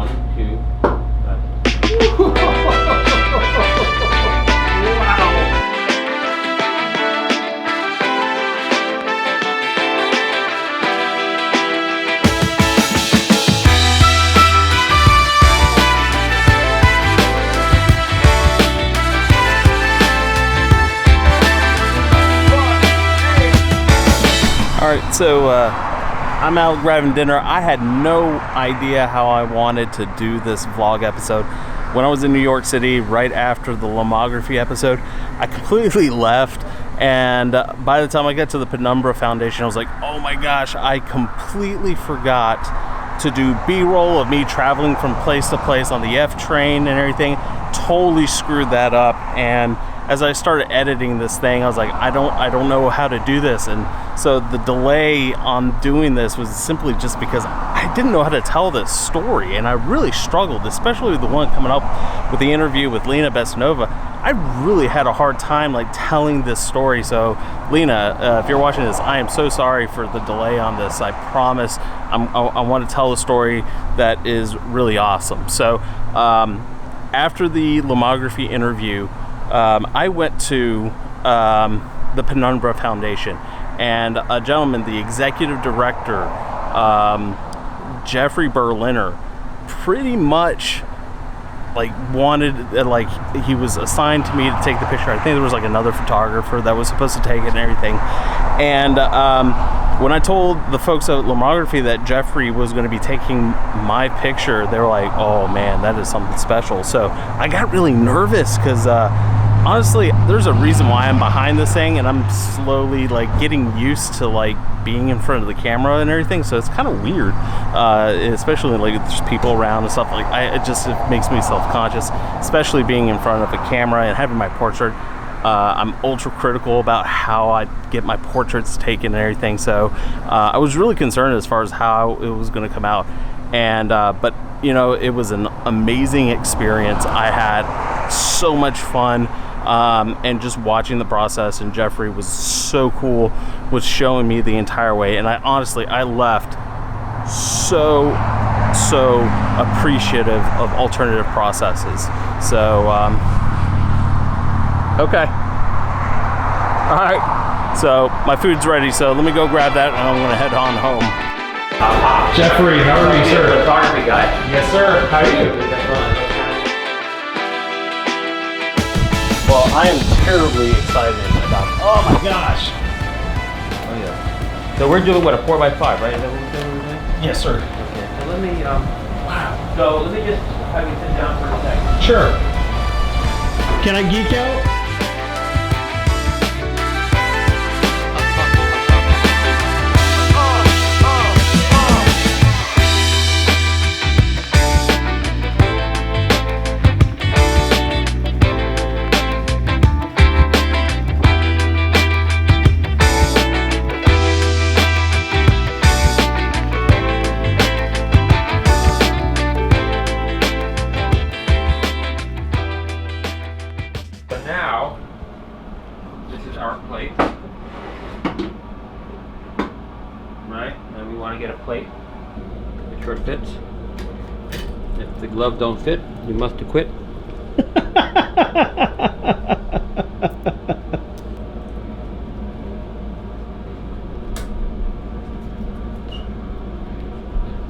1, 2. Alright, so I'm out grabbing dinner. I had no idea how I wanted to do this vlog episode. When I was in New York City, right after the Lomography episode, I completely left. And by the time I got to the Penumbra Foundation, I was like, oh my gosh, I completely forgot to do B-roll of me traveling from place to place on the F train and everything. Totally screwed that up. And as I started editing this thing, I was like, I don't know how to do this. And so the delay on doing this was simply just because I didn't know how to tell this story, and I really struggled, especially with the one coming up with the interview with Lena Besanova. I really had a hard time like telling this story. So Lena, if you're watching this, I am so sorry for the delay on this. I promise I want to tell a story that is really awesome. So after the Lomography interview, I went to the Penumbra Foundation, and a gentleman, the executive director, Geoffrey Berliner, pretty much like wanted, like he was assigned to me to take the picture. I think there was like another photographer that was supposed to take it and everything. And when I told the folks at Lomography that Geoffrey was going to be taking my picture, they were like, oh man, that is something special. So I got really nervous because honestly, there's a reason why I'm behind this thing, and I'm slowly like getting used to like being in front of the camera and everything. So it's kind of weird, especially when, like there's people around and stuff. Like it makes me self-conscious, especially being in front of a camera and having my portrait. I'm ultra critical about how I get my portraits taken and everything. So I was really concerned as far as how it was going to come out. And but you know, it was an amazing experience. I had so much fun. And just watching the process, and Geoffrey was so cool with showing me the entire way, and I left so appreciative of alternative processes. So okay, all right, so my food's ready, so let me go grab that and I'm gonna head on home. Geoffrey, how are you, sir? Photography guy. Yes, sir. How are you? Well, I am terribly excited about. Oh my gosh! Oh yeah. So we're doing what, a 4x5, right? Is that what we're doing? Yes, sir. Okay. So let me wow. So let me just have you sit down for a second. Sure. Can I geek out? Now, this is our plate, right? And we want to get a plate, make sure it fits. If the glove don't fit, you must acquit.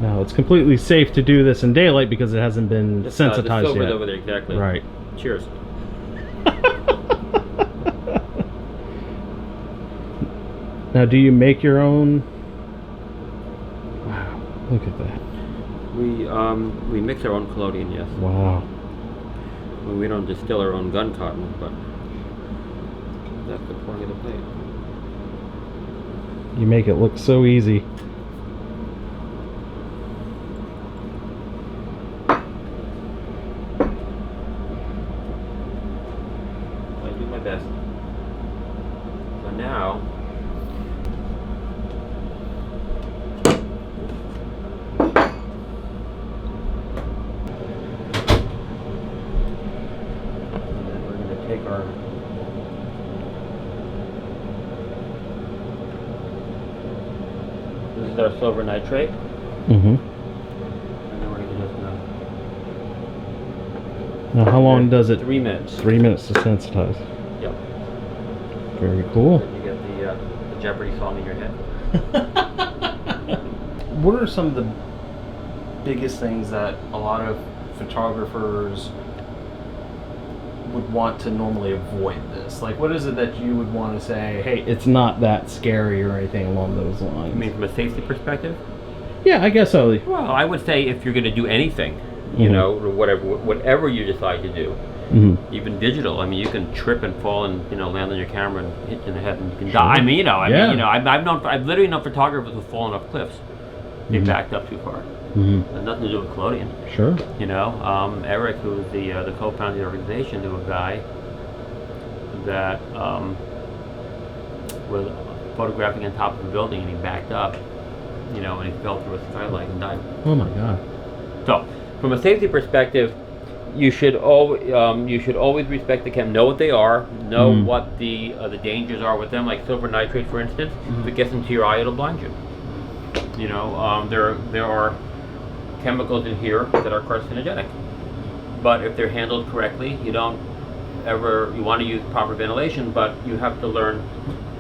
No, it's completely safe to do this in daylight because it hasn't been sensitized the silver's yet. over there, exactly. Right. Cheers. Now, do you make your own? Wow, look at that. We mix our own collodion, yes. Wow. Well, we don't distill our own gun cotton, but that's the point of the plate. You make it look so easy. I do my best. So now, we're going to take our this is our silver nitrate, Mm-hmm. and then we're going to just Now, how long does it? 3 minutes. 3 minutes to sensitize. Yep. Very cool. You get the Jeopardy song in your head. What are some of the biggest things that a lot of photographers would want to normally avoid this? Like, what is it that you would want to say, hey, It's not that scary or anything along those lines. I mean, from a safety perspective? Yeah, I guess so. Well, I would say if you're going to do anything, you know, or whatever you decide to do, even digital. I mean, you can trip and fall and land on your camera and hit you in the head and you can die. I mean, I've literally known photographers who've fallen off cliffs. They backed up too far. Had nothing to do with Collodion. Sure. Eric, who's the co-founder of the organization, knew a guy that was photographing on top of a building and he backed up, and he fell through a skylight and died. Oh my God. So, from a safety perspective, you should always respect the camera. Know what they are. Know what the dangers are with them. Like silver nitrate, for instance. If it gets into your eye, it'll blind you. There are chemicals in here that are carcinogenic. But if they're handled correctly, you want to use proper ventilation, but you have to learn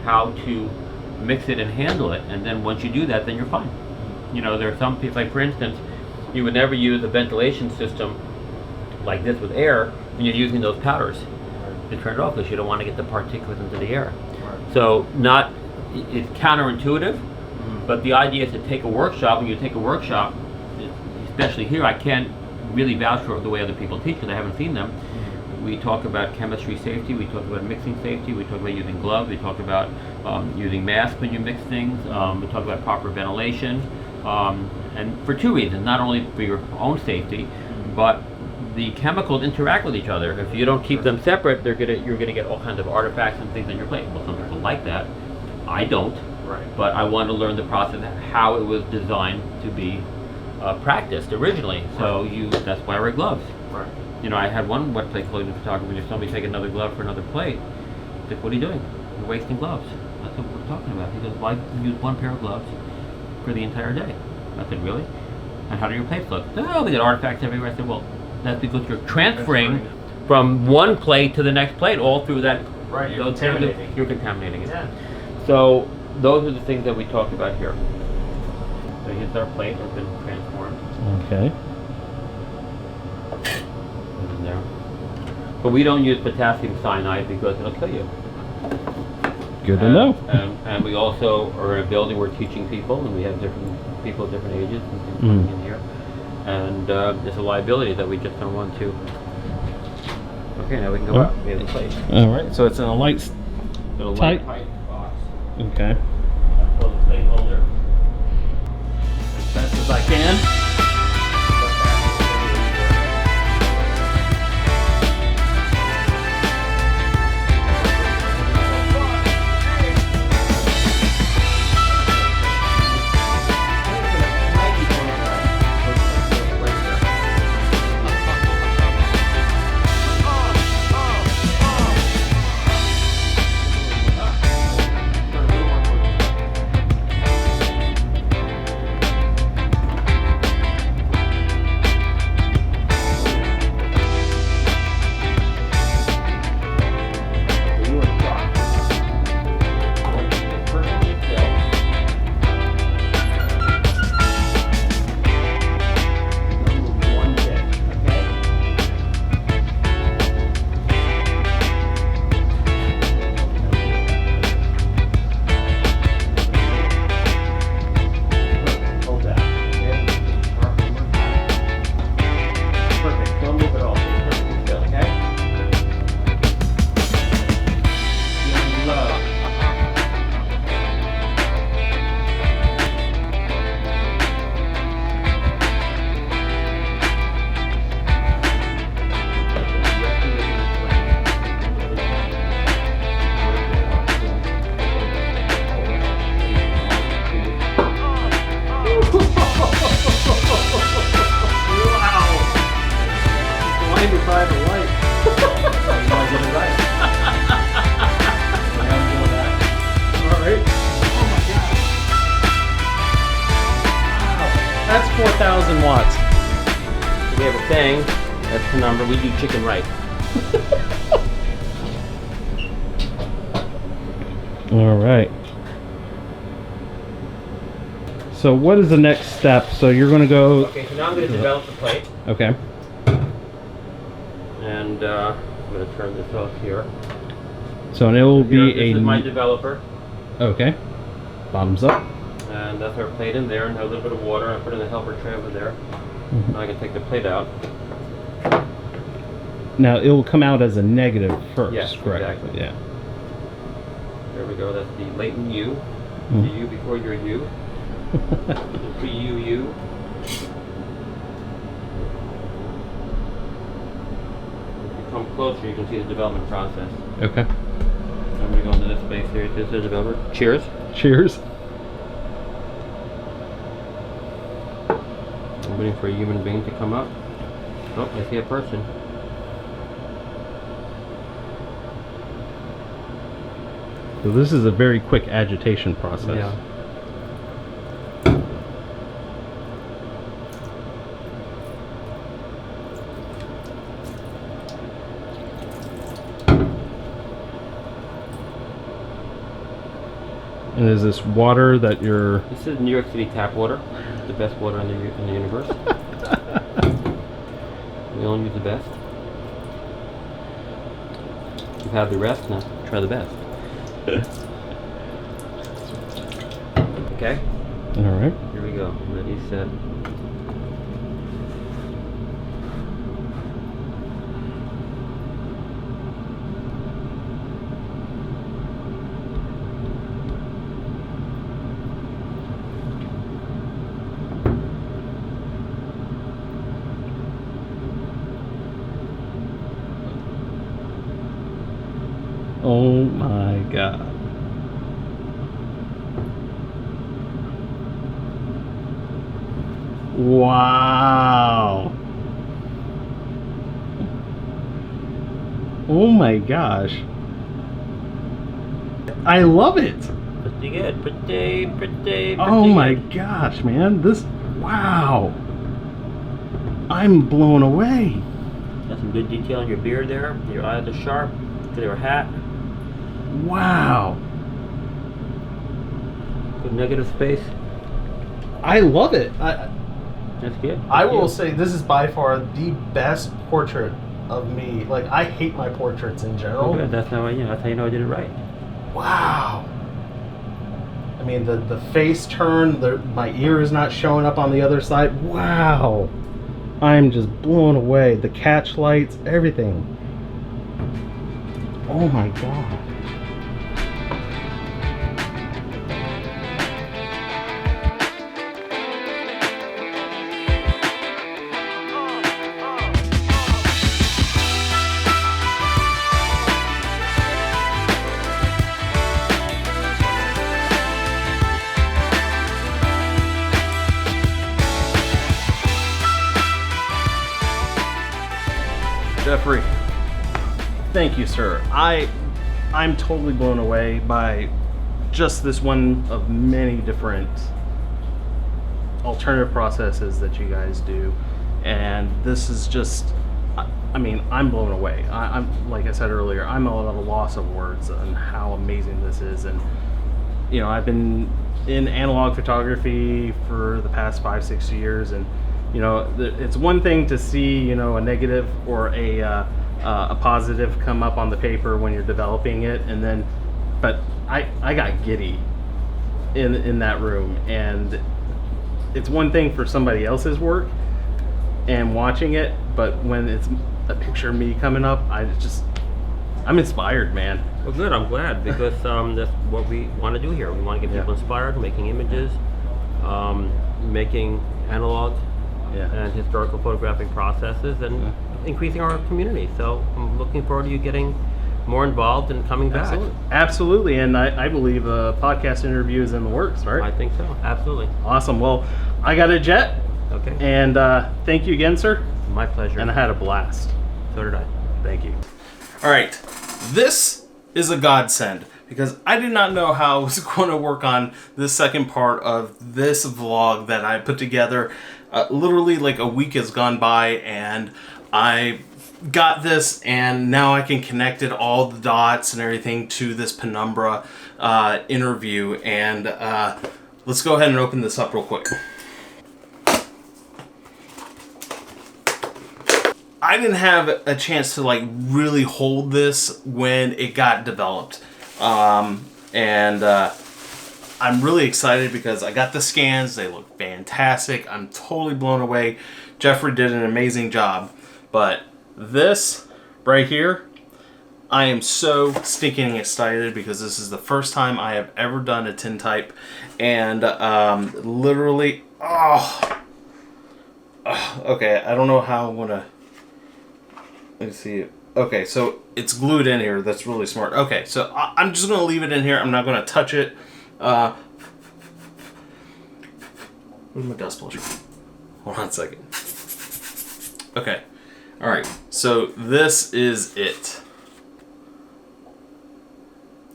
how to mix it and handle it. And then once you do that, then you're fine. There are some people, like for instance, you would never use a ventilation system like this with air when you're using those powders. You turn it off because you don't want to get the particulates into the air. So it's counterintuitive, but the idea is to take a workshop. When you take a workshop, especially here, I can't really vouch for the way other people teach because I haven't seen them. We talk about chemistry safety, we talk about mixing safety, we talk about using gloves, we talk about using masks when you mix things, we talk about proper ventilation, and for two reasons, not only for your own safety, but the chemicals interact with each other. If you don't keep them separate, you're gonna get all kinds of artifacts and things on your plate. Well, some people like that. I don't. Right. But I want to learn the process, how it was designed to be practiced originally. So that's why I wear gloves. Right. I had one wet plate clothing photographer. When somebody take another glove for another plate, he's like, "What are you doing? You're wasting gloves." That's what we're talking about. He goes, "Why use one pair of gloves for the entire day?" I said, "Really? And how do your plates look?" "Oh, we got artifacts everywhere." I said, "Well, that's because you're transferring from one plate to the next plate all through that." Right. You're contaminating it. Yeah. So those are the things that we talked about here. So here's our plate has been transformed. Okay. In there. But we don't use potassium cyanide because it'll kill you. Good to know. And we also are in a building we're teaching people, and we have different people of different ages and things coming in here. And it's a liability that we just don't want to. Okay, now we can go out. We have the plate. All right. So it's in a light. Tight Tight. box. Okay. Pull the plate holder. As best as I can. We have a thing, That's Penumbra. We do chicken rice. All right. So what is the next step? So you're going to go... Okay, so now I'm going to develop the plate. Okay. And I'm going to turn this off here. So it will be This is my developer. Okay. Bottoms up. And that's our plate in there, and a little bit of water. I put in the helper tray over there. Mm-hmm. Now I can take the plate out. Now it will come out as a negative first, Yes, correct? exactly. Yeah. There we go. That's the latent U. Mhm. The U before your U. The pre-UU. If you come closer, you can see the development process. Okay. I'm going to go into this space here. This is the developer. Cheers. Cheers. I'm waiting for a human being to come up. Oh, I see a person. So this is a very quick agitation process. Yeah. And is this water that you're... This is New York City tap water. The best water in the universe. We only use the best. You've had the rest, now try the best. Okay, All right. here we go. Ready, set. Oh my God. Wow. Oh my gosh. I love it. Pretty good. Pretty. Oh my good. gosh, man. This, wow. I'm blown away. Got some good detail on your beard there. Your eyes are sharp. Look at your hat. Wow. Good negative space. I love it. That's good. I Thank will you. say this is by far the best portrait of me. Like, I hate my portraits in general. Oh, good. That's how that's how you know I did it right. Wow. I mean, the face turn, my ear is not showing up on the other side. Wow. I'm just blown away. The catch lights, everything. Oh my God. Geoffrey, thank you, sir. I'm totally blown away by just this one of many different alternative processes that you guys do, and this is just, I mean, I'm blown away. I'm like I said earlier, I'm at a loss of words on how amazing this is. And you know, I've been in analog photography for the past 5-6 years, and you know, it's one thing to see, you know, a negative or a positive come up on the paper when you're developing it, and then, but I got giddy in that room, and it's one thing for somebody else's work and watching it, but when it's a picture of me coming up, I'm inspired, man. Well, good. I'm glad, because that's what we want to do here. We want to get people inspired, making images, making analog and historical photographing processes, and increasing our community. So I'm looking forward to you getting more involved and coming back. Absolutely. And I believe a podcast interview is in the works, right? I think so. Absolutely. Awesome. Well, I got a jet. Okay. And thank you again, sir. My pleasure. And I had a blast. So did I. Thank you. All right. This is a godsend, because I did not know how I was going to work on this second part of this vlog that I put together. Literally like a week has gone by, and I got this, and now I can connect it, all the dots and everything, to this Penumbra interview. And let's go ahead and open this up real quick. I didn't have a chance to like really hold this when it got developed, and I'm really excited because I got the scans. They look fantastic. I'm totally blown away. Geoffrey did an amazing job. But this right here, I am so stinking excited because this is the first time I have ever done a tintype, and literally, okay, I don't know how I'm gonna. Let me see. Okay, so it's glued in here. That's really smart. Okay, so I'm just gonna leave it in here. I'm not gonna touch it. Where's my dust plunger? Hold on a second. Okay. All right. So this is it.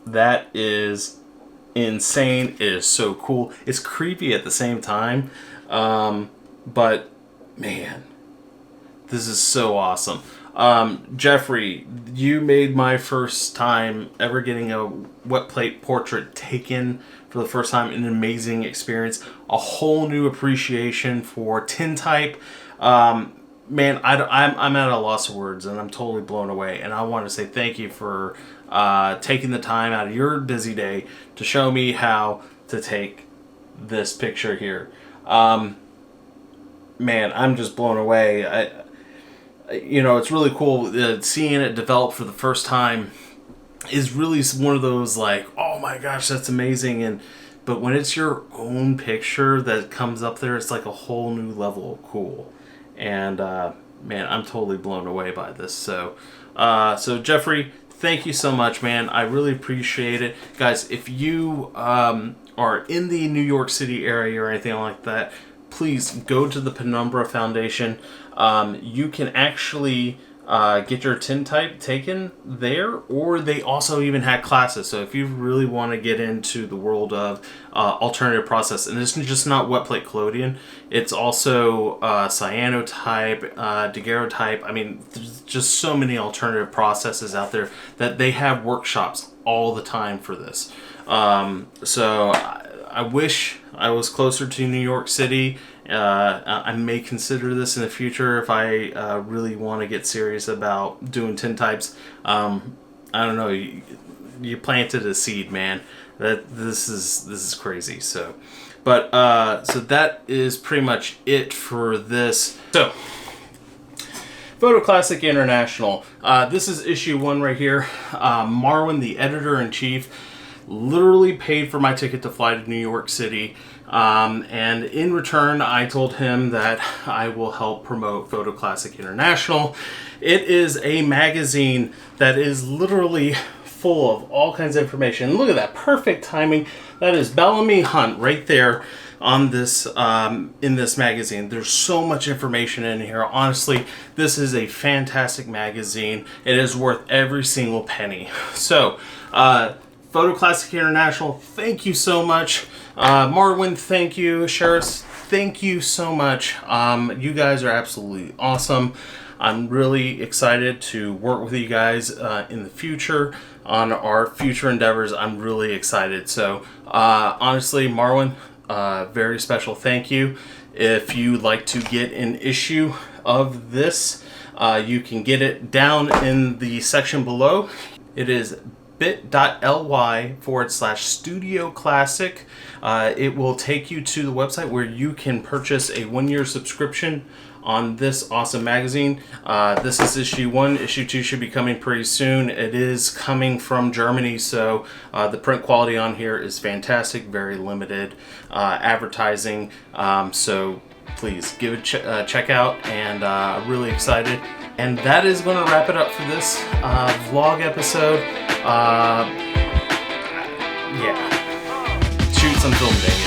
That is insane. It is so cool. It's creepy at the same time. But man, this is so awesome. Geoffrey, you made my first time ever getting a wet plate portrait taken for the first time an amazing experience. A whole new appreciation for tintype. Man, I'm at a loss of words, and I'm totally blown away. And I want to say thank you for taking the time out of your busy day to show me how to take this picture here. Man, I'm just blown away. It's really cool seeing it develop for the first time. Is really one of those like, oh my gosh, that's amazing. But when it's your own picture that comes up there, it's like a whole new level of cool. And man, I'm totally blown away by this. So Geoffrey, thank you so much, man. I really appreciate it, guys. If you are in the New York City area or anything like that, please go to the Penumbra Foundation. You can actually get your tintype taken there, or they also even had classes. So if you really want to get into the world of alternative process, and it's just not wet plate collodion, it's also cyanotype, daguerreotype. I mean, there's just so many alternative processes out there that they have workshops all the time for this. So I wish I was closer to New York City. I may consider this in the future if I really want to get serious about doing tintypes. I don't know. You planted a seed, man. This is crazy. So that is pretty much it for this. So, Photo Classic International. This is issue 1 right here. Marwin, the editor-in-chief, literally paid for my ticket to fly to New York City. And in return, I told him that I will help promote Photo Classic International. It is a magazine that is literally full of all kinds of information. Look at that, perfect timing. That is Bellamy Hunt right there on this in this magazine. There's so much information in here. Honestly, this is a fantastic magazine. It is worth every single penny. So, Photo Classic International, thank you so much. Marwin, thank you. Sheris, thank you so much. You guys are absolutely awesome. I'm really excited to work with you guys in the future on our future endeavors. I'm really excited. So, honestly, Marwin, very special thank you. If you'd like to get an issue of this, you can get it down in the section below. It is bit.ly/Studio Classic. It will take you to the website where you can purchase a 1-year subscription on this awesome magazine. This is issue 1. Issue 2 should be coming pretty soon. It is coming from Germany, so the print quality on here is fantastic, very limited advertising. So please give it a check out, and really excited. And that is going to wrap it up for this vlog episode. Yeah. Shoot some film, Dave.